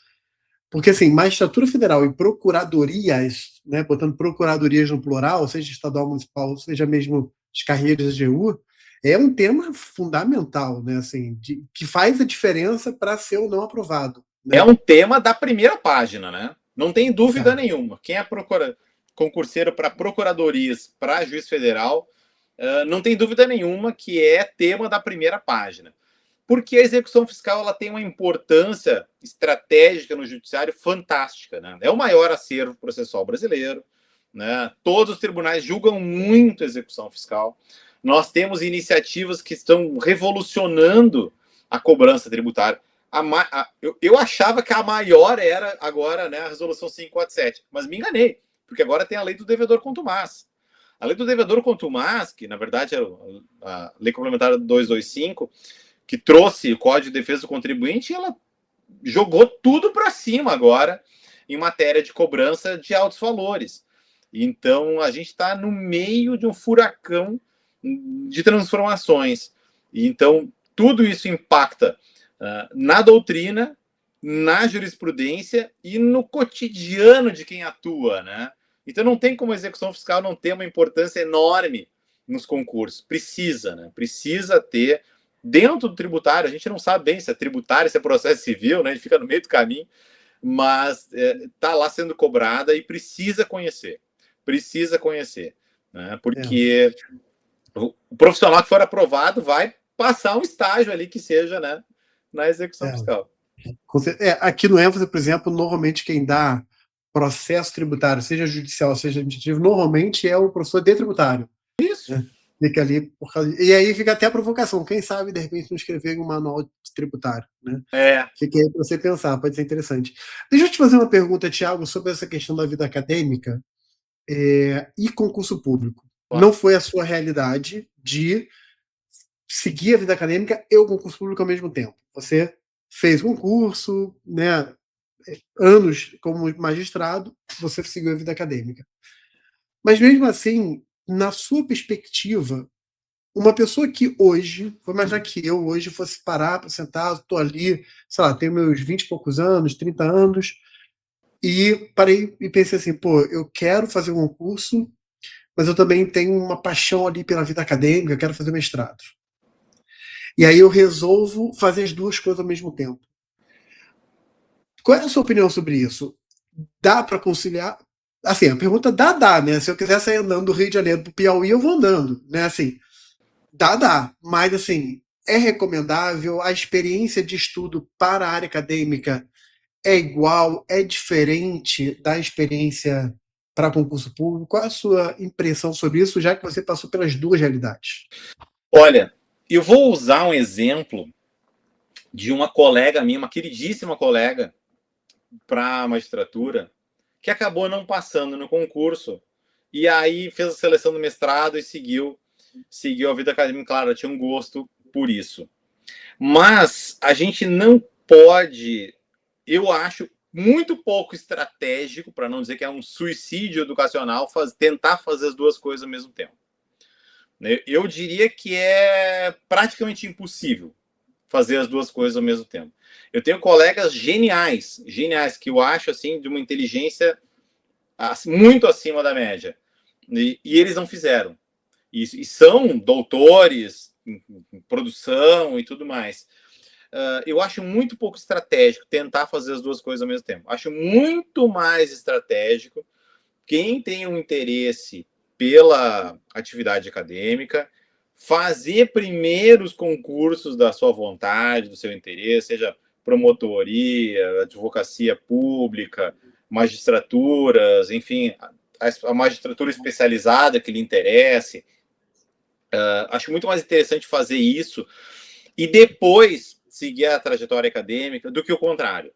porque assim, magistratura federal e procuradorias, né, botando procuradorias no plural, seja estadual, municipal, seja mesmo as carreiras da AGU, é um tema fundamental, né, assim, que faz a diferença para ser ou não aprovado. Né? É um tema da primeira página, né? Não tem dúvida nenhuma. Quem é concurseiro para procuradorias, para juiz federal, não tem dúvida nenhuma que é tema da primeira página. Porque a execução fiscal ela tem uma importância estratégica no judiciário fantástica, né? É o maior acervo processual brasileiro, né? Todos os tribunais julgam muito a execução fiscal. Nós temos iniciativas que estão revolucionando a cobrança tributária. Eu achava que a maior era agora, né, a resolução 547, mas me enganei, porque agora tem a lei do devedor contumaz. A lei do devedor contumaz, que na verdade é a lei complementar 225, que trouxe o Código de Defesa do Contribuinte, ela jogou tudo para cima agora em matéria de cobrança de altos valores. Então a gente está no meio de um furacão de transformações. Então tudo isso impacta na doutrina, na jurisprudência e no cotidiano de quem atua, né? Então não tem como a execução fiscal não ter uma importância enorme nos concursos. Precisa, né? Precisa ter dentro do tributário. A gente não sabe bem se é tributário, se é processo civil, né? A gente fica no meio do caminho. mas está lá sendo cobrada e precisa conhecer, né? Porque o profissional que for aprovado vai passar um estágio ali que seja, né, na execução fiscal. Aqui no ênfase, por exemplo, normalmente quem dá processo tributário, seja judicial, seja administrativo, normalmente é o professor de tributário. Isso. Né? Fica ali por causa... E aí fica até a provocação. Quem sabe, de repente, não escrever um manual tributário. Né? Fica aí para você pensar, pode ser interessante. Deixa eu te fazer uma pergunta, Tiago, sobre essa questão da vida acadêmica e concurso público. Claro. Não foi a sua realidade de seguir a vida acadêmica e o concurso público ao mesmo tempo. Você fez concurso, né, anos como magistrado, você seguiu a vida acadêmica. Mas mesmo assim, na sua perspectiva, uma pessoa que hoje, vou imaginar que eu hoje fosse parar para sentar, estou ali, sei lá, tenho meus 20 e poucos anos, 30 anos, e parei e pensei assim, pô, eu quero fazer um concurso, mas eu também tenho uma paixão ali pela vida acadêmica, eu quero fazer mestrado. E aí eu resolvo fazer as duas coisas ao mesmo tempo. Qual é a sua opinião sobre isso? Dá para conciliar? Assim, a pergunta dá, né? Se eu quiser sair andando do Rio de Janeiro para o Piauí, eu vou andando, né? Assim, dá. Mas, assim, é recomendável? A experiência de estudo para a área acadêmica é igual? É diferente da experiência para concurso público? Qual é a sua impressão sobre isso, já que você passou pelas duas realidades? Olha, eu vou usar um exemplo de uma colega minha, uma queridíssima colega para a magistratura, que acabou não passando no concurso e aí fez a seleção do mestrado e seguiu a vida acadêmica. Claro, ela tinha um gosto por isso. Mas a gente não pode, eu acho, muito pouco estratégico, para não dizer que é um suicídio educacional, tentar fazer as duas coisas ao mesmo tempo. Eu diria que é praticamente impossível fazer as duas coisas ao mesmo tempo. Eu tenho colegas geniais, que eu acho assim de uma inteligência muito acima da média, e eles não fizeram. E são doutores em produção e tudo mais. Eu acho muito pouco estratégico tentar fazer as duas coisas ao mesmo tempo. Acho muito mais estratégico quem tem um interesse pela atividade acadêmica fazer primeiro os concursos da sua vontade, do seu interesse, seja promotoria, advocacia pública, magistraturas, enfim, a magistratura especializada que lhe interesse. Acho muito mais interessante fazer isso e depois seguir a trajetória acadêmica do que o contrário.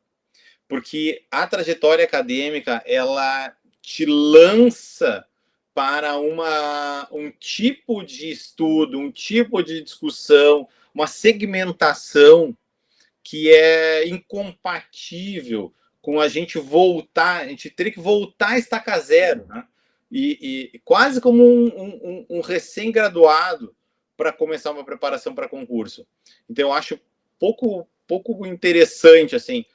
Porque a trajetória acadêmica, ela te lança para um tipo de estudo, um tipo de discussão, uma segmentação que é incompatível com a gente teria que voltar a estaca zero, né? E quase como um recém-graduado para começar uma preparação para concurso. Então, eu acho pouco interessante, assim,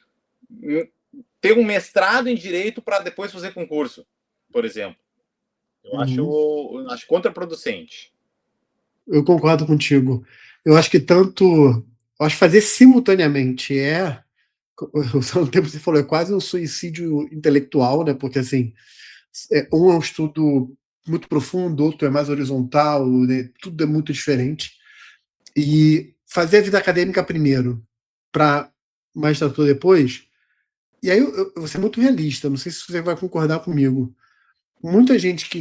ter um mestrado em Direito para depois fazer concurso, por exemplo. Eu acho contraproducente. Eu concordo contigo. Eu acho que fazer simultaneamente o tempo que você falou, é quase um suicídio intelectual, né? Porque assim, um é um estudo muito profundo, outro é mais horizontal, né? Tudo é muito diferente. E fazer a vida acadêmica primeiro, para magistratura depois. E aí eu vou ser muito realista, não sei se você vai concordar comigo. Muita gente que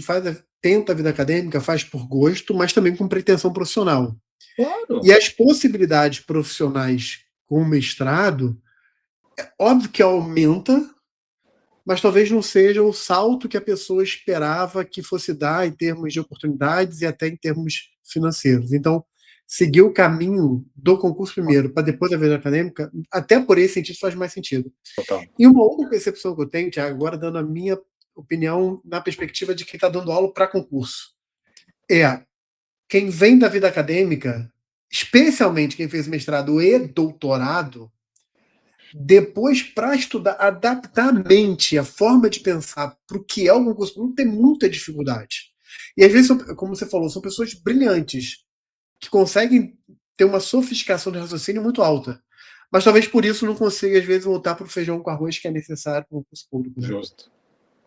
tenta a vida acadêmica faz por gosto, mas também com pretensão profissional. Claro. E as possibilidades profissionais com mestrado, é óbvio que aumenta, mas talvez não seja o salto que a pessoa esperava que fosse dar em termos de oportunidades e até em termos financeiros. Então, seguir o caminho do concurso primeiro para depois da vida acadêmica, até por esse sentido, faz mais sentido. Total. E uma outra percepção que eu tenho, Thiago, agora dando a minha opinião na perspectiva de quem está dando aula para concurso, quem vem da vida acadêmica, especialmente quem fez mestrado e doutorado, depois, para estudar, adaptar a mente, a forma de pensar para o que é o concurso público, tem muita dificuldade. E às vezes, como você falou, são pessoas brilhantes, que conseguem ter uma sofisticação de raciocínio muito alta. mas talvez por isso não consiga, às vezes, voltar para o feijão com arroz que é necessário para o concurso público. Né? Justo.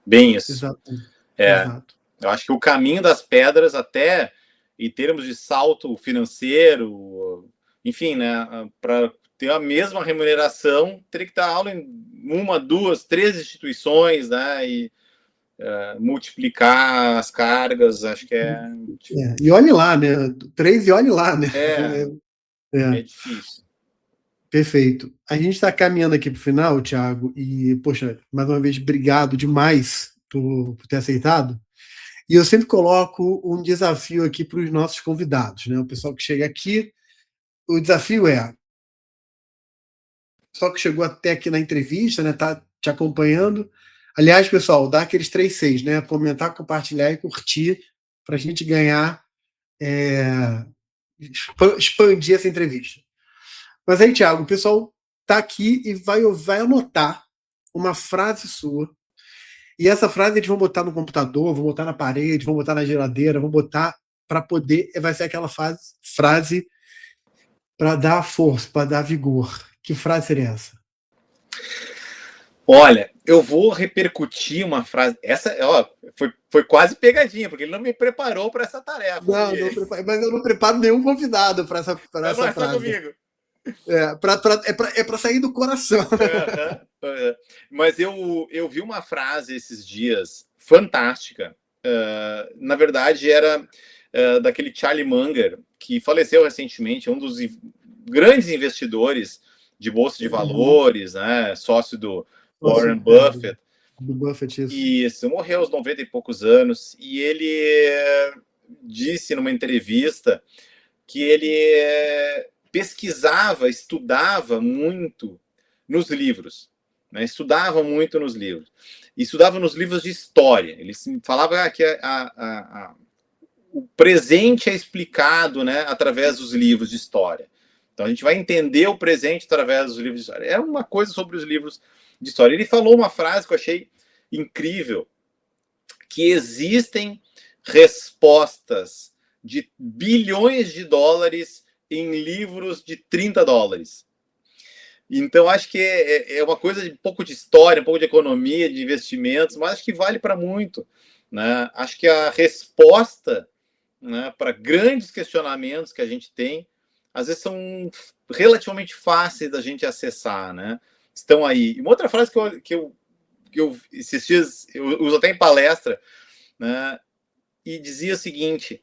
Bem isso. Exato. Exato. Eu acho que o caminho das pedras, até em termos de salto financeiro, enfim, né, para ter a mesma remuneração, teria que dar aula em 1, 2, 3 instituições, né, e multiplicar as cargas, acho que E olhe lá, né? 3 e olhe lá, né? É difícil. Perfeito. A gente está caminhando aqui para o final, Thiago, e, poxa, mais uma vez, obrigado demais por ter aceitado. E eu sempre coloco um desafio aqui para os nossos convidados, né? O pessoal que chega aqui, o desafio é: o pessoal que chegou até aqui na entrevista, né? Tá te acompanhando. Aliás, pessoal, dá aqueles 3 6, né? Comentar, compartilhar e curtir para a gente ganhar, expandir essa entrevista. Mas aí, Thiago, o pessoal tá aqui e vai anotar uma frase sua. E essa frase eles vão botar no computador, vão botar na parede, vão botar na geladeira, vão botar para poder. Vai ser aquela frase para dar força, para dar vigor. Que frase seria essa? Olha, eu vou repercutir uma frase. Essa, ó, foi quase pegadinha, porque ele não me preparou para essa tarefa. Não, mas eu não preparo nenhum convidado para essa frase. Só comigo. É para sair do coração. Mas eu vi uma frase esses dias fantástica. Na verdade, era daquele Charlie Munger, que faleceu recentemente, um dos grandes investidores de bolsa de valores, né, sócio do Warren Buffett. Do Buffett, isso. Isso, morreu aos 90 e poucos anos. E ele disse numa entrevista que ele pesquisava, estudava muito nos livros, né? Estudava muito nos livros. Estudava nos livros de história. Ele falava que o presente é explicado, né, através dos livros de história. Então a gente vai entender o presente através dos livros de história. É uma coisa sobre os livros de história. Ele falou uma frase que eu achei incrível, que existem respostas de bilhões de dólares em livros de 30 dólares. Então, acho que é uma coisa de um pouco de história, um pouco de economia, de investimentos, mas acho que vale para muito. Né? Acho que a resposta, né, para grandes questionamentos que a gente tem, às vezes são relativamente fáceis da gente acessar. Né? Estão aí. E uma outra frase que eu esses dias eu uso até em palestra, né, e dizia o seguinte: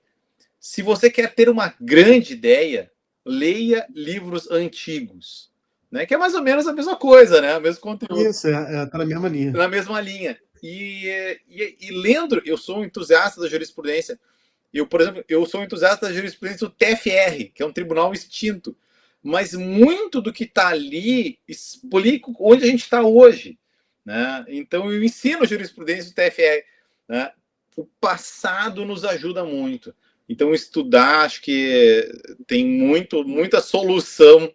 se você quer ter uma grande ideia, leia livros antigos, né? Que é mais ou menos a mesma coisa, né? O mesmo conteúdo. Isso, tá na mesma linha. Na mesma linha. E lendo, eu sou um entusiasta da jurisprudência. Por exemplo, eu sou um entusiasta da jurisprudência do TFR, que é um tribunal extinto. Mas muito do que está ali explica onde a gente está hoje. Né? Então, eu ensino jurisprudência do TFR. Né? O passado nos ajuda muito. Então, estudar, acho que tem muita solução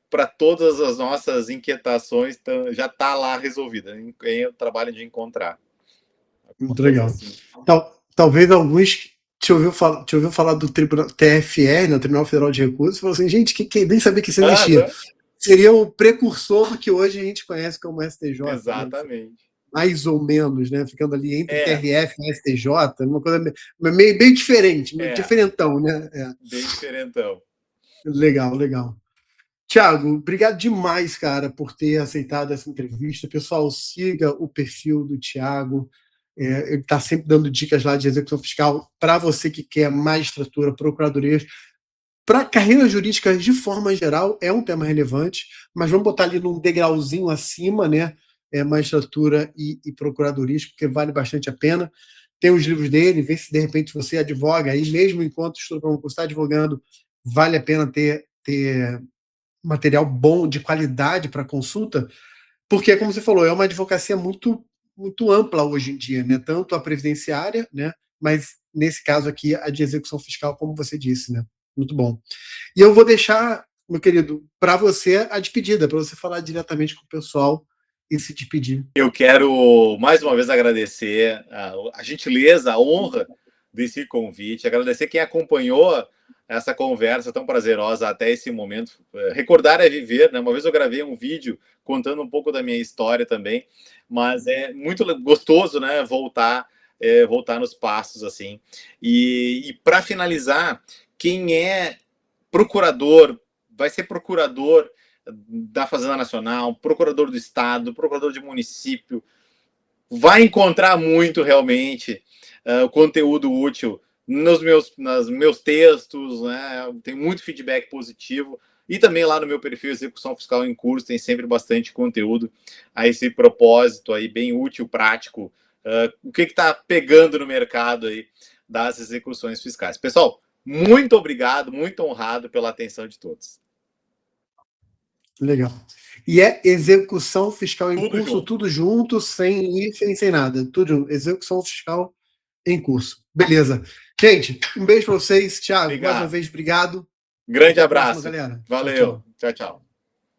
para todas as nossas inquietações, então, já está lá resolvida. É o trabalho de encontrar. Muito legal. Assim. Talvez alguns te ouviu falar do Tribunal TFR, né, Tribunal Federal de Recursos, e falou assim, gente, que nem sabia que isso existia. Seria o precursor do que hoje a gente conhece como STJ. Exatamente. Né? Mais ou menos, né? Ficando ali entre TRF e STJ, uma coisa bem diferente, diferentão, né? Bem diferentão. Legal. Tiago, obrigado demais, cara, por ter aceitado essa entrevista. Pessoal, siga o perfil do Tiago. Ele está sempre dando dicas lá de execução fiscal para você que quer magistratura, procuradoria. Para carreiras jurídicas, de forma geral, é um tema relevante, mas vamos botar ali num degrauzinho acima, né? Magistratura e procuradoria, porque vale bastante a pena. Tem os livros dele, vê se de repente você advoga aí, mesmo enquanto estuda para concurso, está advogando, vale a pena ter material bom, de qualidade para consulta, porque, como você falou, é uma advocacia muito, muito ampla hoje em dia, né? Tanto a previdenciária, né? Mas, nesse caso aqui, a de execução fiscal, como você disse, né? Muito bom. E eu vou deixar, meu querido, para você a despedida, para você falar diretamente com o pessoal e se despedir. Eu quero, mais uma vez, agradecer a gentileza, a honra desse convite, agradecer quem acompanhou essa conversa tão prazerosa até esse momento. Recordar é viver, né? Uma vez eu gravei um vídeo contando um pouco da minha história também, mas é muito gostoso, né? Voltar nos passos assim. E para finalizar, quem é procurador, vai ser procurador da Fazenda Nacional, procurador do Estado, procurador de município, vai encontrar muito realmente conteúdo útil nos meus textos, né? Tem muito feedback positivo. E também lá no meu perfil Execução Fiscal em Curso tem sempre bastante conteúdo a esse propósito aí, bem útil, prático. O que está pegando no mercado aí das execuções fiscais. Pessoal, muito obrigado, muito honrado pela atenção de todos. Legal. E é execução fiscal em Tudo curso, junto. tudo junto, sem hífen, sem nada. Tudo junto. Execução fiscal em curso. Beleza. Gente, um beijo para vocês. Thiago, mais uma vez, obrigado. Grande Até a abraço. próxima, galera. Valeu. Tchau, tchau. Tchau, tchau.